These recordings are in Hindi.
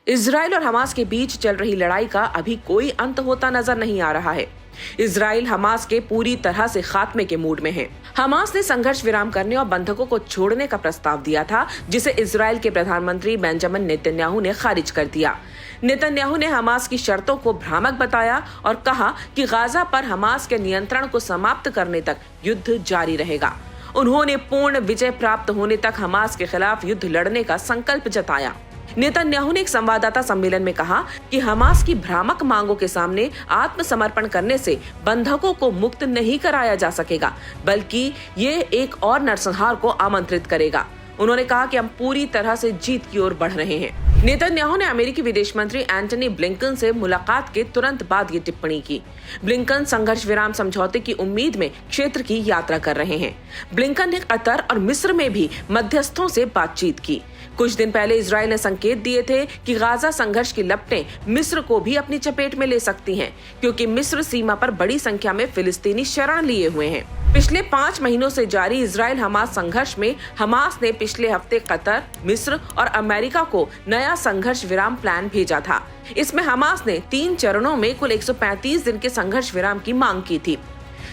इजराइल और हमास के बीच चल रही लड़ाई का अभी कोई अंत होता नजर नहीं आ रहा है। इजराइल हमास के पूरी तरह से खात्मे के मूड में है। हमास ने संघर्ष विराम करने और बंधकों को छोड़ने का प्रस्ताव दिया था, जिसे इजराइल के प्रधानमंत्री बेंजामिन नेतन्याहू ने खारिज कर दिया। नेतन्याहू ने हमास की शर्तों को भ्रामक बताया और कहा कि गाजा पर हमास के नियंत्रण को समाप्त करने तक युद्ध जारी रहेगा। उन्होंने पूर्ण विजय प्राप्त होने तक हमास के खिलाफ युद्ध लड़ने का संकल्प जताया। नेतन्याहू ने एक संवाददाता सम्मेलन में कहा कि हमास की भ्रामक मांगों के सामने आत्मसमर्पण करने से बंधकों को मुक्त नहीं कराया जा सकेगा, बल्कि ये एक और नरसंहार को आमंत्रित करेगा। उन्होंने कहा कि हम पूरी तरह से जीत की ओर बढ़ रहे हैं। नेतन्याहू ने अमेरिकी विदेश मंत्री एंटनी ब्लिंकन से मुलाकात के तुरंत बाद ये टिप्पणी की। ब्लिंकन संघर्ष विराम समझौते की उम्मीद में क्षेत्र की यात्रा कर रहे हैं। ब्लिंकन ने कतर और मिस्र में भी मध्यस्थों से बातचीत की। कुछ दिन पहले इजराइल ने संकेत दिए थे कि गाजा संघर्ष की लपटें मिस्र को भी अपनी चपेट में ले सकती हैं, क्योंकि मिस्र सीमा पर बड़ी संख्या में फिलिस्तीनी शरण लिए हुए हैं। पिछले 5 महीनों से जारी इजराइल हमास संघर्ष में हमास ने पिछले हफ्ते कतर, मिस्र और अमेरिका को नया संघर्ष विराम प्लान भेजा था। इसमें हमास ने 3 चरणों में कुल 135 दिन के संघर्ष विराम की मांग की थी।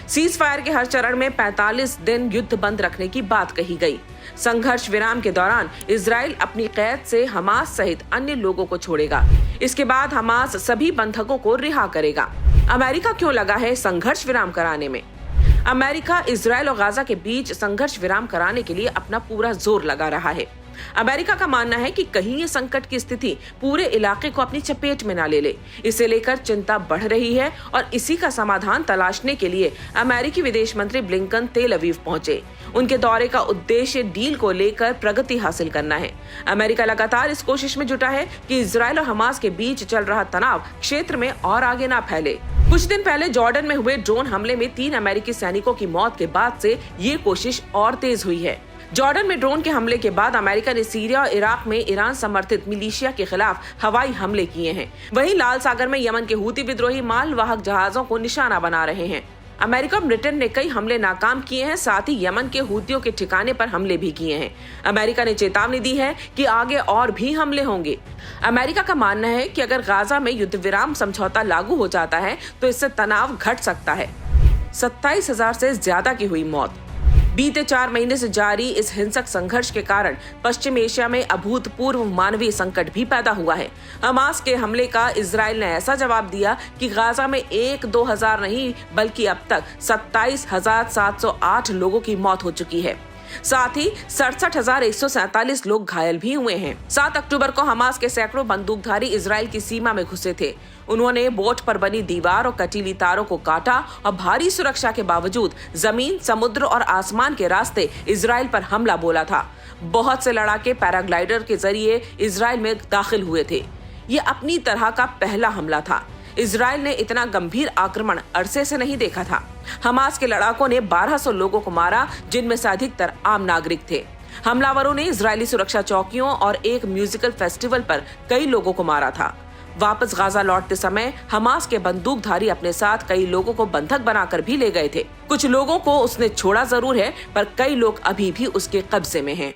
सीज फायर के हर चरण में 45 दिन युद्ध बंद रखने की बात कही गई। संघर्ष विराम के दौरान इजराइल अपनी कैद से हमास सहित अन्य लोगों को छोड़ेगा। इसके बाद हमास सभी बंधकों को रिहा करेगा। अमेरिका क्यों लगा है संघर्ष विराम कराने में? अमेरिका इजराइल और गाजा के बीच संघर्ष विराम कराने के लिए अपना पूरा जोर लगा रहा है। अमेरिका का मानना है कि कहीं ये संकट की स्थिति पूरे इलाके को अपनी चपेट में न ले ले। इसे लेकर चिंता बढ़ रही है और इसी का समाधान तलाशने के लिए अमेरिकी विदेश मंत्री ब्लिंकन तेल अवीव पहुंचे। उनके दौरे का उद्देश्य डील को लेकर प्रगति हासिल करना है। अमेरिका लगातार इस कोशिश में जुटा है कि इजराइल और हमास के बीच चल रहा तनाव क्षेत्र में और आगे न फैले। कुछ दिन पहले जॉर्डन में हुए ड्रोन हमले में 3 अमेरिकी सैनिकों की मौत के बाद से ये कोशिश और तेज हुई है। जॉर्डन में ड्रोन के हमले के बाद अमेरिका ने सीरिया और इराक में ईरान समर्थित मिलिशिया के खिलाफ हवाई हमले किए हैं। वहीं लाल सागर में यमन के हूती विद्रोही मालवाहक जहाजों को निशाना बना रहे हैं। अमेरिका और ब्रिटेन ने कई हमले नाकाम किए हैं, साथ ही यमन के हूतियों के ठिकाने पर हमले भी किए हैं। अमेरिका ने चेतावनी दी है कि आगे और भी हमले होंगे। अमेरिका का मानना है कि अगर गाजा में युद्ध विराम समझौता लागू हो जाता है तो इससे तनाव घट सकता है। 27,000 से ज्यादा की हुई मौत। बीते 4 महीने से जारी इस हिंसक संघर्ष के कारण पश्चिम एशिया में अभूतपूर्व मानवीय संकट भी पैदा हुआ है। हमास के हमले का इजराइल ने ऐसा जवाब दिया कि गाजा में 1-2 हजार नहीं, बल्कि अब तक 27,708 लोगों की मौत हो चुकी है। साथ ही 67,147 लोग घायल भी हुए हैं। 7 अक्टूबर को हमास के सैकड़ों बंदूकधारी इजराइल की सीमा में घुसे थे। उन्होंने बोट पर बनी दीवार और कटीली तारों को काटा और भारी सुरक्षा के बावजूद जमीन, समुद्र और आसमान के रास्ते इजराइल पर हमला बोला था। बहुत से लड़ाके पैराग्लाइडर के जरिए इजराइल में दाखिल हुए थे। ये अपनी तरह का पहला हमला था। इजराइल ने इतना गंभीर आक्रमण अरसे से नहीं देखा था। हमास के लड़ाकों ने 1200 लोगों को मारा, जिनमें से अधिकतर आम नागरिक थे। हमलावरों ने इजरायली सुरक्षा चौकियों और एक म्यूजिकल फेस्टिवल पर कई लोगों को मारा था। वापस गाजा लौटते समय हमास के बंदूकधारी अपने साथ कई लोगों को बंधक बनाकर भी ले गए थे। कुछ लोगों को उसने छोड़ा जरूर है, पर कई लोग अभी भी उसके कब्जे में हैं।